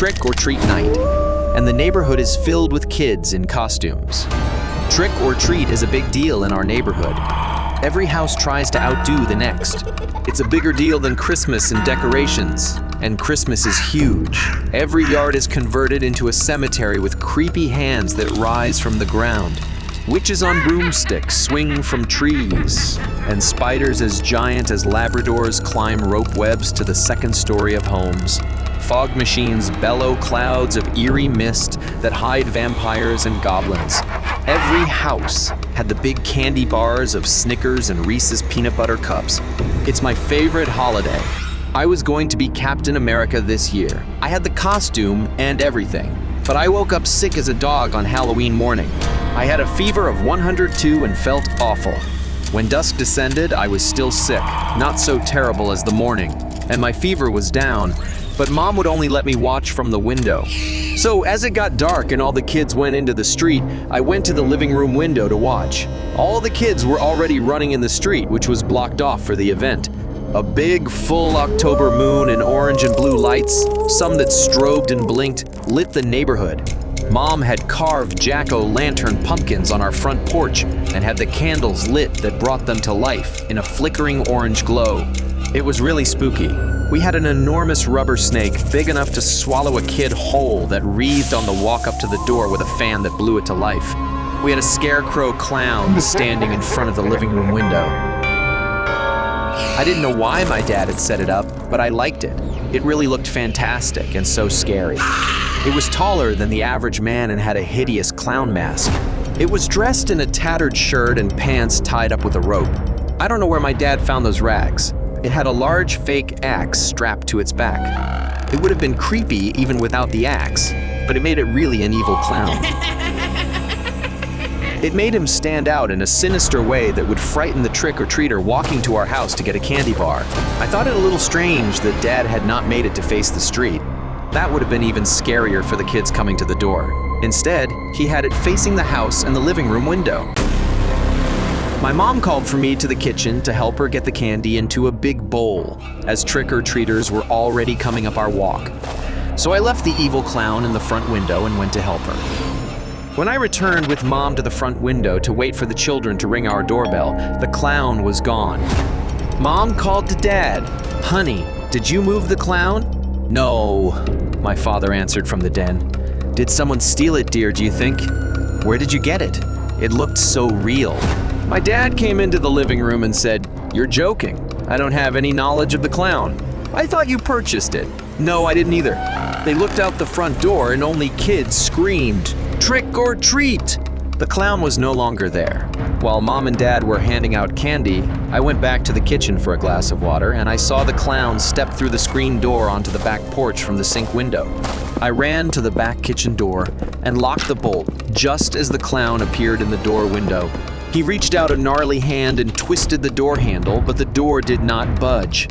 trick or treat night, and the neighborhood is filled with kids in costumes. Trick or treat is a big deal in our neighborhood. Every house tries to outdo the next. It's a bigger deal than Christmas and decorations, and Christmas is huge. Every yard is converted into a cemetery with creepy hands that rise from the ground. Witches on broomsticks swing from trees, and spiders as giant as Labradors climb rope webs to the second story of homes. Fog machines bellow clouds of eerie mist that hide vampires and goblins. Every house had the big candy bars of Snickers and Reese's peanut butter cups. It's my favorite holiday. I was going to be Captain America this year. I had the costume and everything, but I woke up sick as a dog on Halloween morning. I had a fever of 102 and felt awful. When dusk descended, I was still sick, not so terrible as the morning, and my fever was down, but Mom would only let me watch from the window. So as it got dark and all the kids went into the street, I went to the living room window to watch. All the kids were already running in the street, which was blocked off for the event. A big, full October moon and orange and blue lights, some that strobed and blinked, lit the neighborhood. Mom had carved jack-o'-lantern pumpkins on our front porch and had the candles lit that brought them to life in a flickering orange glow. It was really spooky. We had an enormous rubber snake big enough to swallow a kid whole that wreathed on the walk up to the door with a fan that blew it to life. We had a scarecrow clown standing in front of the living room window. I didn't know why my dad had set it up, but I liked it. It really looked fantastic and so scary. It was taller than the average man and had a hideous clown mask. It was dressed in a tattered shirt and pants tied up with a rope. I don't know where my dad found those rags. It had a large fake axe strapped to its back. It would have been creepy even without the axe, but it made it really an evil clown. It made him stand out in a sinister way that would frighten the trick-or-treater walking to our house to get a candy bar. I thought it a little strange that Dad had not made it to face the street. That would have been even scarier for the kids coming to the door. Instead, he had it facing the house and the living room window. My mom called for me to the kitchen to help her get the candy into a big bowl, as trick-or-treaters were already coming up our walk. So I left the evil clown in the front window and went to help her. When I returned with Mom to the front window to wait for the children to ring our doorbell, the clown was gone. Mom called to Dad. "Honey, did you move the clown?" "No," my father answered from the den. "Did someone steal it, dear, do you think? Where did you get it? It looked so real." My dad came into the living room and said, "You're joking. I don't have any knowledge of the clown. I thought you purchased it." "No, I didn't either." They looked out the front door and only kids screamed, "Trick or treat!" The clown was no longer there. While Mom and Dad were handing out candy, I went back to the kitchen for a glass of water and I saw the clown step through the screen door onto the back porch from the sink window. I ran to the back kitchen door and locked the bolt just as the clown appeared in the door window. He reached out a gnarly hand and twisted the door handle, but the door did not budge.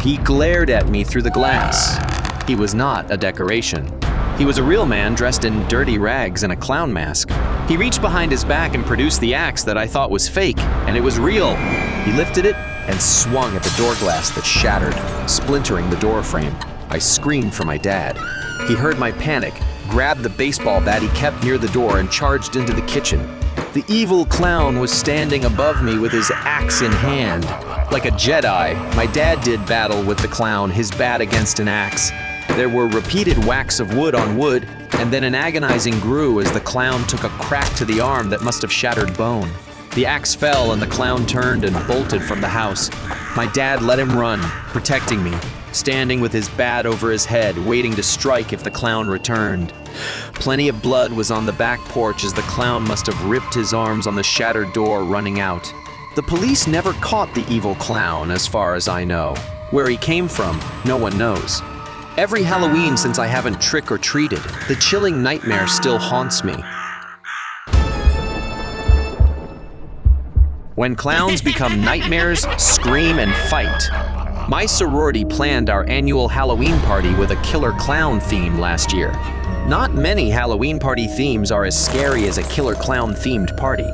He glared at me through the glass. He was not a decoration. He was a real man dressed in dirty rags and a clown mask. He reached behind his back and produced the axe that I thought was fake, and it was real. He lifted it and swung at the door glass that shattered, splintering the door frame. I screamed for my dad. He heard my panic, grabbed the baseball bat he kept near the door, and charged into the kitchen. The evil clown was standing above me with his axe in hand. Like a Jedi, my dad did battle with the clown, his bat against an axe. There were repeated whacks of wood on wood, and then an agonizing grew as the clown took a crack to the arm that must have shattered bone. The axe fell and the clown turned and bolted from the house. My dad let him run, protecting me, standing with his bat over his head, waiting to strike if the clown returned. Plenty of blood was on the back porch as the clown must have ripped his arms on the shattered door, running out. The police never caught the evil clown, as far as I know. Where he came from, no one knows. Every Halloween since I haven't trick-or-treated, the chilling nightmare still haunts me. When clowns become nightmares, scream and fight. My sorority planned our annual Halloween party with a killer clown theme last year. Not many Halloween party themes are as scary as a killer clown themed party.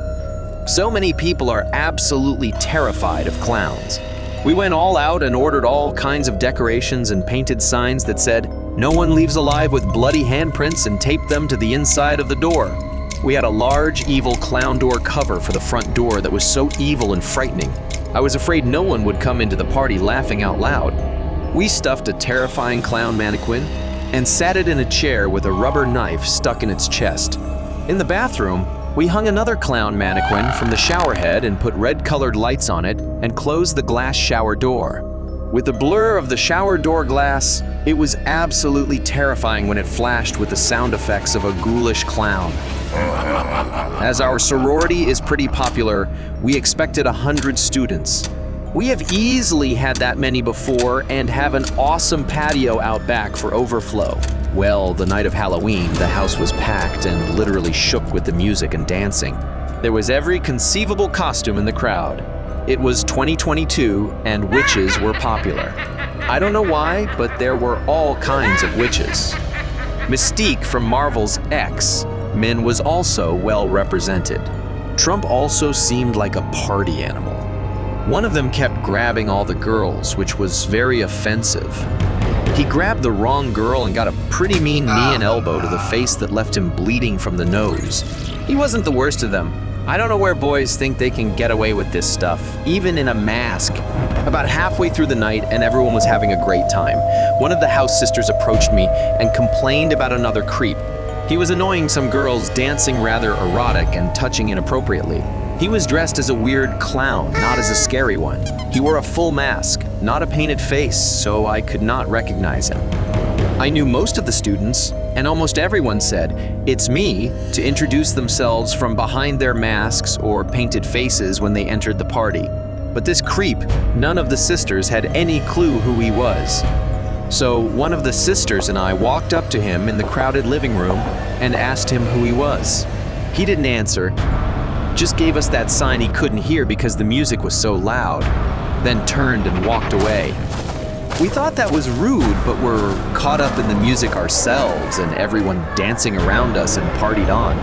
So many people are absolutely terrified of clowns. We went all out and ordered all kinds of decorations and painted signs that said, No one leaves alive with bloody handprints and tape them to the inside of the door. We had a large, evil clown door cover for the front door that was so evil and frightening. I was afraid no one would come into the party laughing out loud. We stuffed a terrifying clown mannequin and sat it in a chair with a rubber knife stuck in its chest. In the bathroom, we hung another clown mannequin from the shower head and put red-colored lights on it and closed the glass shower door. With the blur of the shower door glass, it was absolutely terrifying when it flashed with the sound effects of a ghoulish clown. As our sorority is pretty popular, we expected 100 students. We have easily had that many before and have an awesome patio out back for overflow. Well, the night of Halloween, the house was packed and literally shook with the music and dancing. There was every conceivable costume in the crowd. It was 2022 and witches were popular. I don't know why, but there were all kinds of witches. Mystique from Marvel's X-Men was also well represented. Trump also seemed like a party animal. One of them kept grabbing all the girls, which was very offensive. He grabbed the wrong girl and got a pretty mean knee and elbow to the face that left him bleeding from the nose. He wasn't the worst of them. I don't know where boys think they can get away with this stuff, even in a mask. About halfway through the night and everyone was having a great time, one of the house sisters approached me and complained about another creep. He was annoying some girls, dancing rather erotic and touching inappropriately. He was dressed as a weird clown, not as a scary one. He wore a full mask, not a painted face, so I could not recognize him. I knew most of the students, and almost everyone said, "It's me," to introduce themselves from behind their masks or painted faces when they entered the party. But this creep, none of the sisters had any clue who he was. So one of the sisters and I walked up to him in the crowded living room and asked him who he was. He didn't answer, just gave us that sign he couldn't hear because the music was so loud, then turned and walked away. We thought that was rude, but were caught up in the music ourselves and everyone dancing around us and partied on.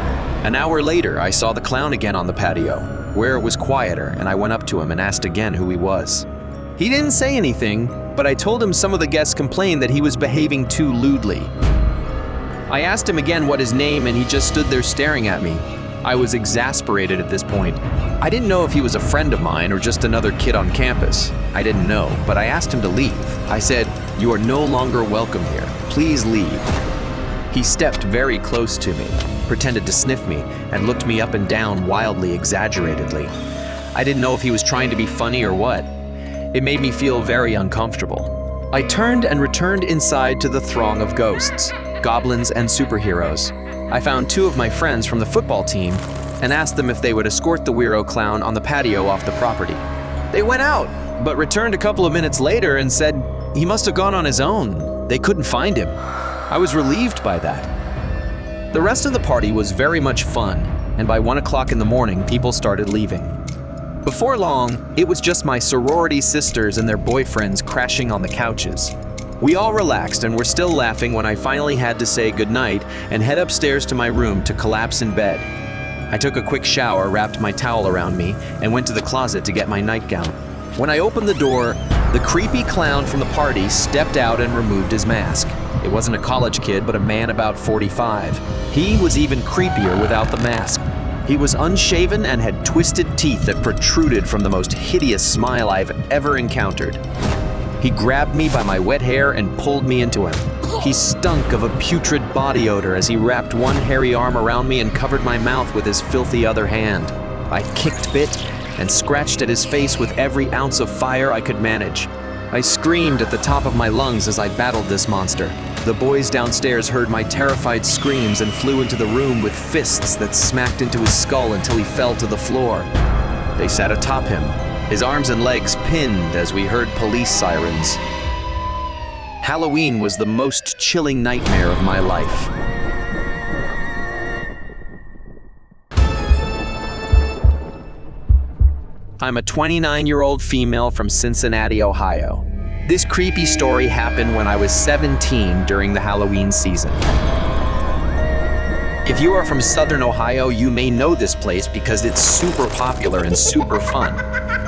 An hour later, I saw the clown again on the patio, where it was quieter, and I went up to him and asked again who he was. He didn't say anything, but I told him some of the guests complained that he was behaving too lewdly. I asked him again what his name, and he just stood there staring at me. I was exasperated at this point. I didn't know if he was a friend of mine or just another kid on campus. I didn't know, but I asked him to leave. I said, "You are no longer welcome here. Please leave." He stepped very close to me, pretended to sniff me, and looked me up and down wildly, exaggeratedly. I didn't know if he was trying to be funny or what. It made me feel very uncomfortable. I turned and returned inside to the throng of ghosts, goblins, and superheroes. I found two of my friends from the football team and asked them if they would escort the weirdo clown on the patio off the property. They went out, but returned a couple of minutes later and said he must have gone on his own. They couldn't find him. I was relieved by that. The rest of the party was very much fun, and by 1 o'clock in the morning, people started leaving. Before long, it was just my sorority sisters and their boyfriends crashing on the couches. We all relaxed and were still laughing when I finally had to say goodnight and head upstairs to my room to collapse in bed. I took a quick shower, wrapped my towel around me, and went to the closet to get my nightgown. When I opened the door, the creepy clown from the party stepped out and removed his mask. It wasn't a college kid, but a man about 45. He was even creepier without the mask. He was unshaven and had twisted teeth that protruded from the most hideous smile I've ever encountered. He grabbed me by my wet hair and pulled me into him. He stunk of a putrid body odor as he wrapped one hairy arm around me and covered my mouth with his filthy other hand. I kicked, bit, and scratched at his face with every ounce of fire I could manage. I screamed at the top of my lungs as I battled this monster. The boys downstairs heard my terrified screams and flew into the room with fists that smacked into his skull until he fell to the floor. They sat atop him, his arms and legs pinned as we heard police sirens. Halloween was the most chilling nightmare of my life. I'm a 29-year-old female from Cincinnati, Ohio. This creepy story happened when I was 17 during the Halloween season. If you are from Southern Ohio, you may know this place because it's super popular and super fun.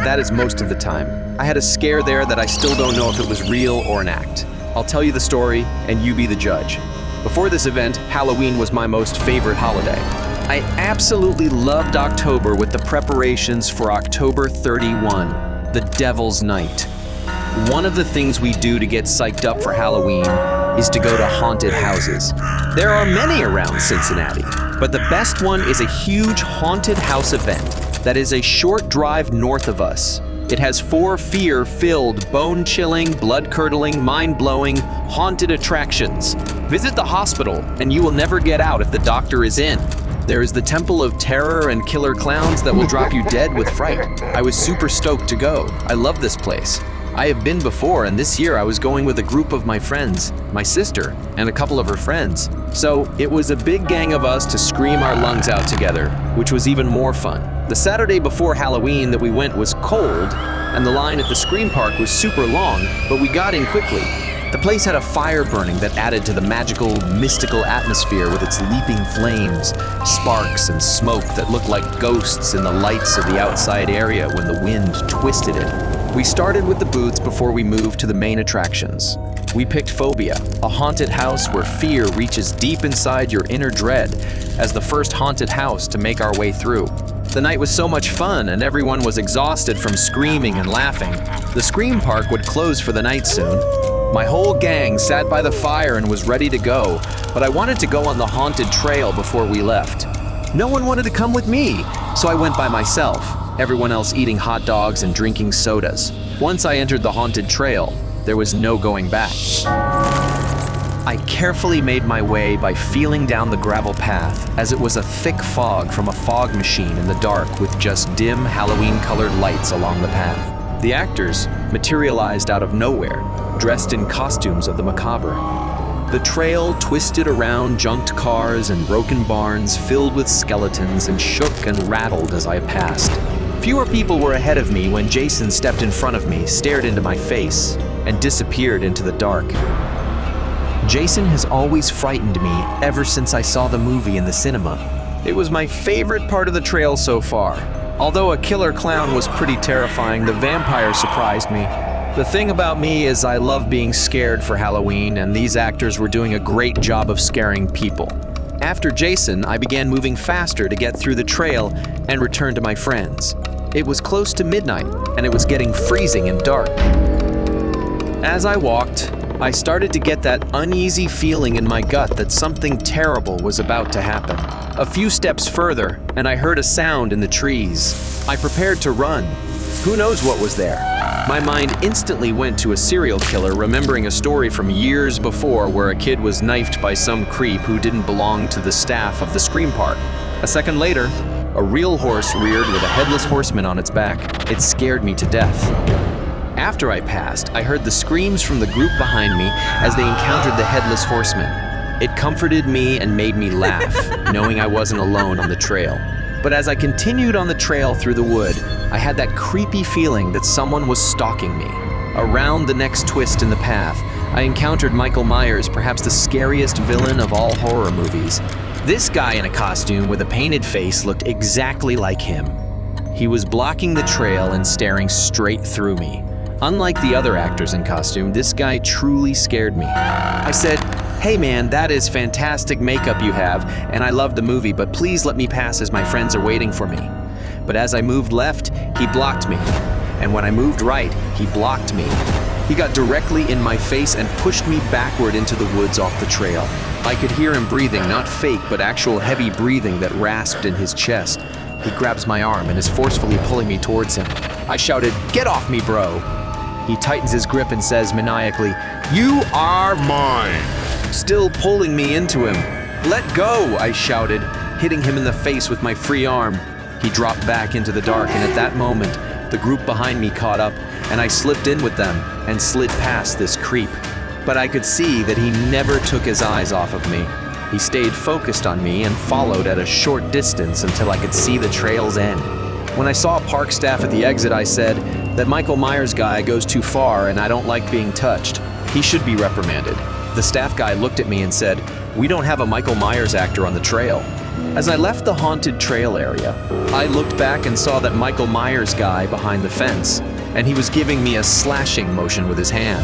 That is most of the time. I had a scare there that I still don't know if it was real or an act. I'll tell you the story, and you be the judge. Before this event, Halloween was my most favorite holiday. I absolutely loved October with the preparations for October 31, the Devil's Night. One of the things we do to get psyched up for Halloween is to go to haunted houses. There are many around Cincinnati, but the best one is a huge haunted house event that is a short drive north of us. It has 4 fear-filled, bone-chilling, blood-curdling, mind-blowing, haunted attractions. Visit the hospital, and you will never get out if the doctor is in. There is the Temple of Terror and killer clowns that will drop you dead with fright. I was super stoked to go. I love this place. I have been before, and this year I was going with a group of my friends, my sister, and a couple of her friends. So it was a big gang of us to scream our lungs out together, which was even more fun. The Saturday before Halloween that we went was cold, and the line at the Scream Park was super long, but we got in quickly. The place had a fire burning that added to the magical, mystical atmosphere with its leaping flames, sparks, and smoke that looked like ghosts in the lights of the outside area when the wind twisted it. We started with the booths before we moved to the main attractions. We picked Phobia, a haunted house where fear reaches deep inside your inner dread, as the first haunted house to make our way through. The night was so much fun, and everyone was exhausted from screaming and laughing. The Scream Park would close for the night soon. My whole gang sat by the fire and was ready to go, but I wanted to go on the haunted trail before we left. No one wanted to come with me, so I went by myself, everyone else eating hot dogs and drinking sodas. Once I entered the haunted trail, there was no going back. I carefully made my way by feeling down the gravel path, as it was a thick fog from a fog machine in the dark with just dim Halloween-colored lights along the path. The actors materialized out of nowhere, dressed in costumes of the macabre. The trail twisted around junked cars and broken barns filled with skeletons and shook and rattled as I passed. Fewer people were ahead of me when Jason stepped in front of me, stared into my face, and disappeared into the dark. Jason has always frightened me ever since I saw the movie in the cinema. It was my favorite part of the trail so far. Although a killer clown was pretty terrifying, the vampire surprised me. The thing about me is I love being scared for Halloween, and these actors were doing a great job of scaring people. After Jason, I began moving faster to get through the trail and return to my friends. It was close to midnight, and it was getting freezing and dark. As I walked, I started to get that uneasy feeling in my gut that something terrible was about to happen. A few steps further, and I heard a sound in the trees. I prepared to run. Who knows what was there? My mind instantly went to a serial killer, remembering a story from years before where a kid was knifed by some creep who didn't belong to the staff of the Scream Park. A second later, a real horse reared with a headless horseman on its back. It scared me to death. After I passed, I heard the screams from the group behind me as they encountered the headless horseman. It comforted me and made me laugh, knowing I wasn't alone on the trail. But as I continued on the trail through the wood, I had that creepy feeling that someone was stalking me. Around the next twist in the path, I encountered Michael Myers, perhaps the scariest villain of all horror movies. This guy in a costume with a painted face looked exactly like him. He was blocking the trail and staring straight through me. Unlike the other actors in costume, this guy truly scared me. I said, "Hey man, that is fantastic makeup you have, and I love the movie, but please let me pass as my friends are waiting for me." But as I moved left, he blocked me. And when I moved right, he blocked me. He got directly in my face and pushed me backward into the woods off the trail. I could hear him breathing, not fake, but actual heavy breathing that rasped in his chest. He grabs my arm and is forcefully pulling me towards him. I shouted, "Get off me, bro!" He tightens his grip and says maniacally, "You are mine!" Still pulling me into him. "Let go!" I shouted, hitting him in the face with my free arm. He dropped back into the dark, and at that moment, the group behind me caught up, and I slipped in with them and slid past this creep. But I could see that he never took his eyes off of me. He stayed focused on me and followed at a short distance until I could see the trail's end. When I saw park staff at the exit, I said, "That Michael Myers guy goes too far and I don't like being touched. He should be reprimanded." The staff guy looked at me and said, "We don't have a Michael Myers actor on the trail." As I left the haunted trail area, I looked back and saw that Michael Myers guy behind the fence, and he was giving me a slashing motion with his hand.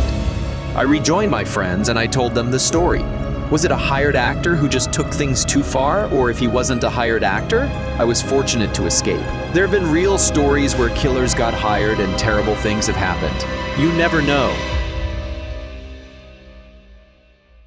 I rejoined my friends and I told them the story. Was it a hired actor who just took things too far, or if he wasn't a hired actor, I was fortunate to escape. There have been real stories where killers got hired and terrible things have happened. You never know.